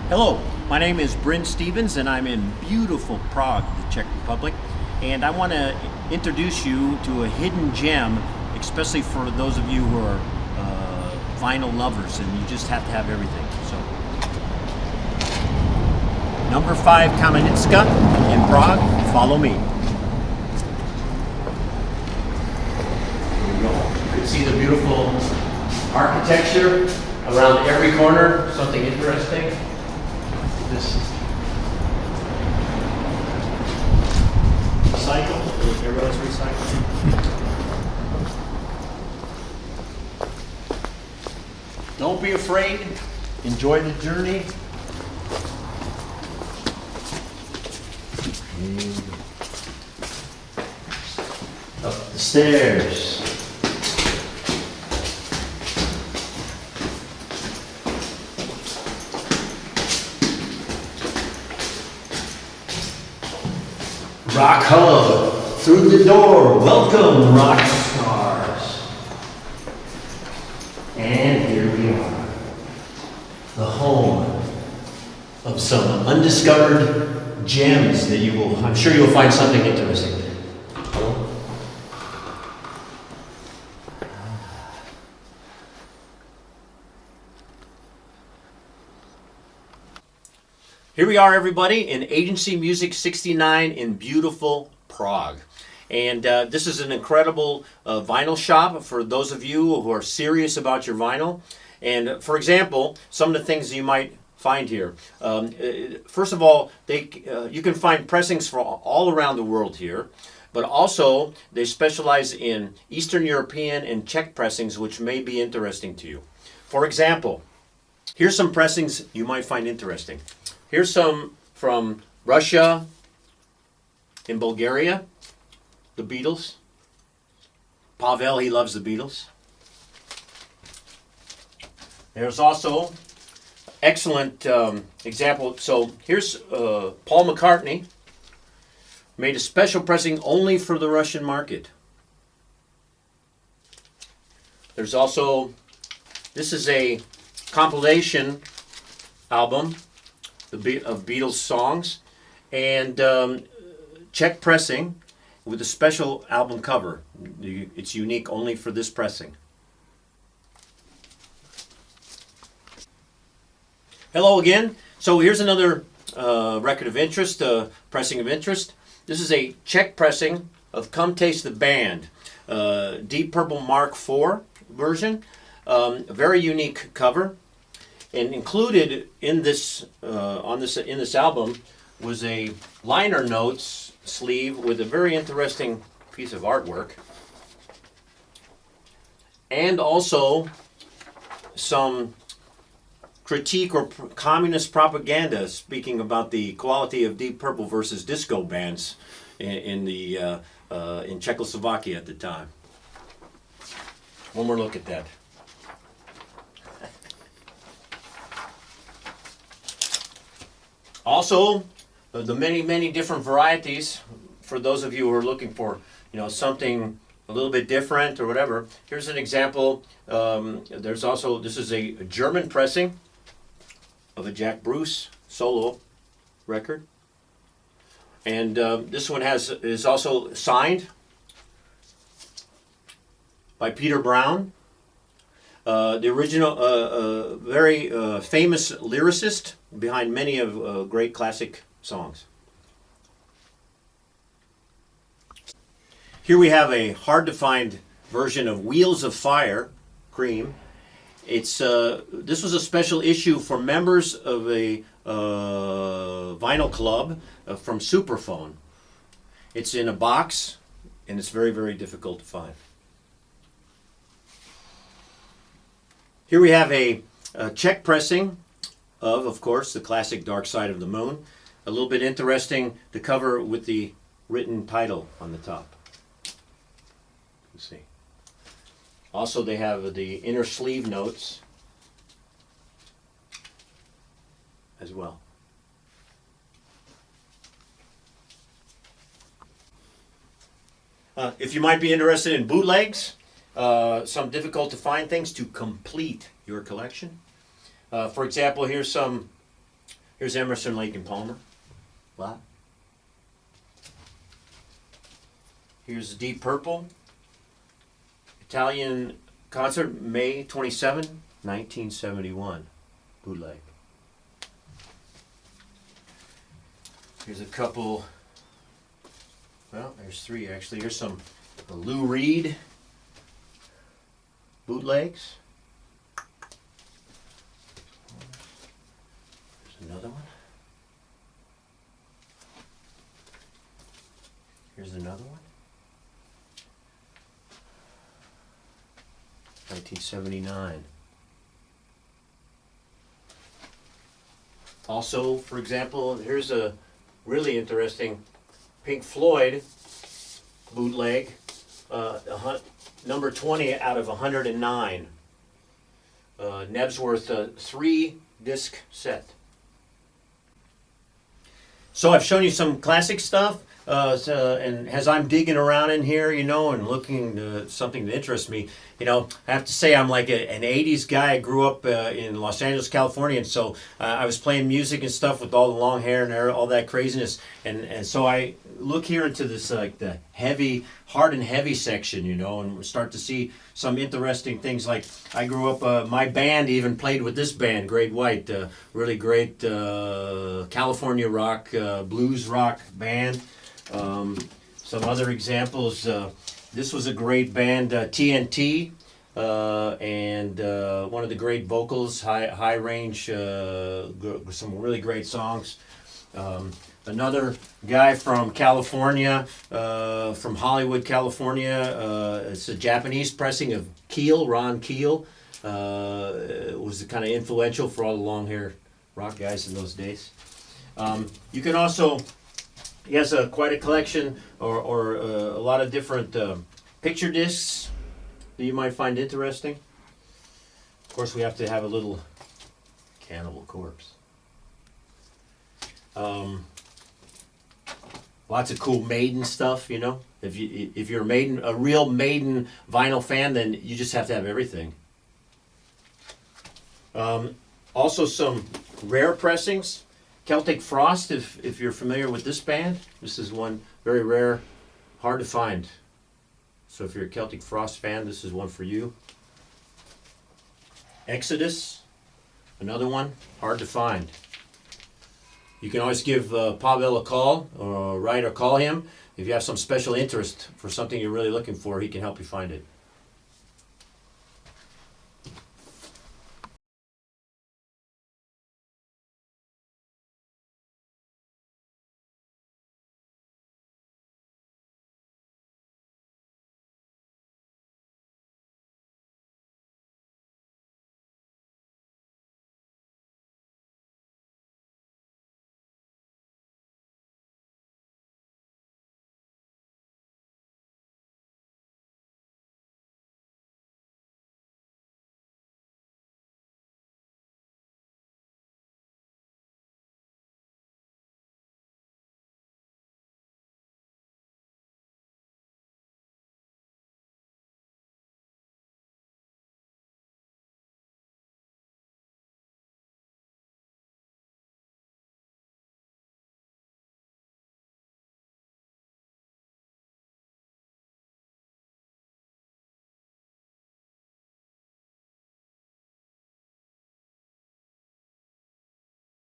Hello, my name is Bryn Stevens and I'm in beautiful Prague, the Czech Republic, and I want to introduce you to a hidden gem, especially for those of you who are vinyl lovers and you just have to have everything. So, number 5 Kamenická in Prague, follow me. Here we go. You can see the beautiful architecture around every corner, something interesting. This recycle, everyone's recycling. Don't be afraid, enjoy the journey. Up the stairs. Rock hug through the door. Welcome, rock stars. And here we are, the home of some undiscovered gems that you will, I'm sure you'll find something interesting. Here we are, everybody, in Agency Music 69 in beautiful Prague. And this is an incredible vinyl shop for those of you who are serious about your vinyl. And for example, some of the things you might find here. First of all, you can find pressings from all around the world here. But also, they specialize in Eastern European and Czech pressings, which may be interesting to you. For example, here's some pressings you might find interesting. Here's some from Russia and Bulgaria, the Beatles. Pavel, he loves the Beatles. There's also excellent example. So here's Paul McCartney, made a special pressing only for the Russian market. There's also, this is a compilation album of Beatles songs, and Czech pressing with a special album cover. It's unique only for this pressing. Hello again. So here's another record of interest, pressing of interest. This is a Czech pressing of Come Taste the Band, Deep Purple Mark IV version. A very unique cover. And included in this in this album was a liner notes sleeve with a very interesting piece of artwork, and also some critique or communist propaganda speaking about the quality of Deep Purple versus disco bands in Czechoslovakia at the time. One more look at that. Also, the many different varieties for those of you who are looking for, something a little bit different or whatever. Here's an example. There's also, this is a German pressing of a Jack Bruce solo record, and this one is also signed by Peter Brown, the original, very famous lyricist behind many of great classic songs. Here we have a hard-to-find version of Wheels of Fire, Cream. It's this was a special issue for members of a vinyl club from Superphone. It's in a box, and it's very difficult to find. Here we have a Czech pressing of course, the classic Dark Side of the Moon. A little bit interesting, the cover with the written title on the top. You see. Also, they have the inner sleeve notes as well. If you might be interested in bootlegs, some difficult to find things to complete your collection. For example, here's some Here's Emerson, Lake and Palmer. What? Here's Deep Purple. Italian concert, May 27, 1971. Bootleg. Here's a couple, well, there's three actually. Here's some Lou Reed bootlegs. There's another one. Here's another one. 1979. Also, for example, here's a really interesting Pink Floyd bootleg, number 20 out of 109. Nebsworth 3-disc set. So I've shown you some classic stuff, and as I'm digging around in here, you know, and looking at something that interests me, you know, I have to say I'm like an 80s guy. I grew up in Los Angeles, California, and so I was playing music and stuff with all the long hair and all that craziness, and so I look here into this like the heavy, hard and heavy section, you know, and start to see some interesting things. Like I grew up, my band even played with this band, Great White, really great California rock, blues rock band. Some other examples. This was a great band, TNT, and one of the great vocals, high range, some really great songs. Another guy from California, from Hollywood, California. It's a Japanese pressing of Keel, Ron Keel. Was kind of influential for all the long hair rock guys in those days. You can also, he has quite a collection or a lot of different picture discs that you might find interesting. Of course, we have to have a little Cannibal Corpse. Lots of cool Maiden stuff, you know. If you're a real Maiden vinyl fan, then you just have to have everything. Also some rare pressings. Celtic Frost, if you're familiar with this band, this is one very rare, hard to find. So if you're a Celtic Frost fan, this is one for you. Exodus, another one, hard to find. You can always give Pavel a call, or write or call him. If you have some special interest for something you're really looking for, he can help you find it.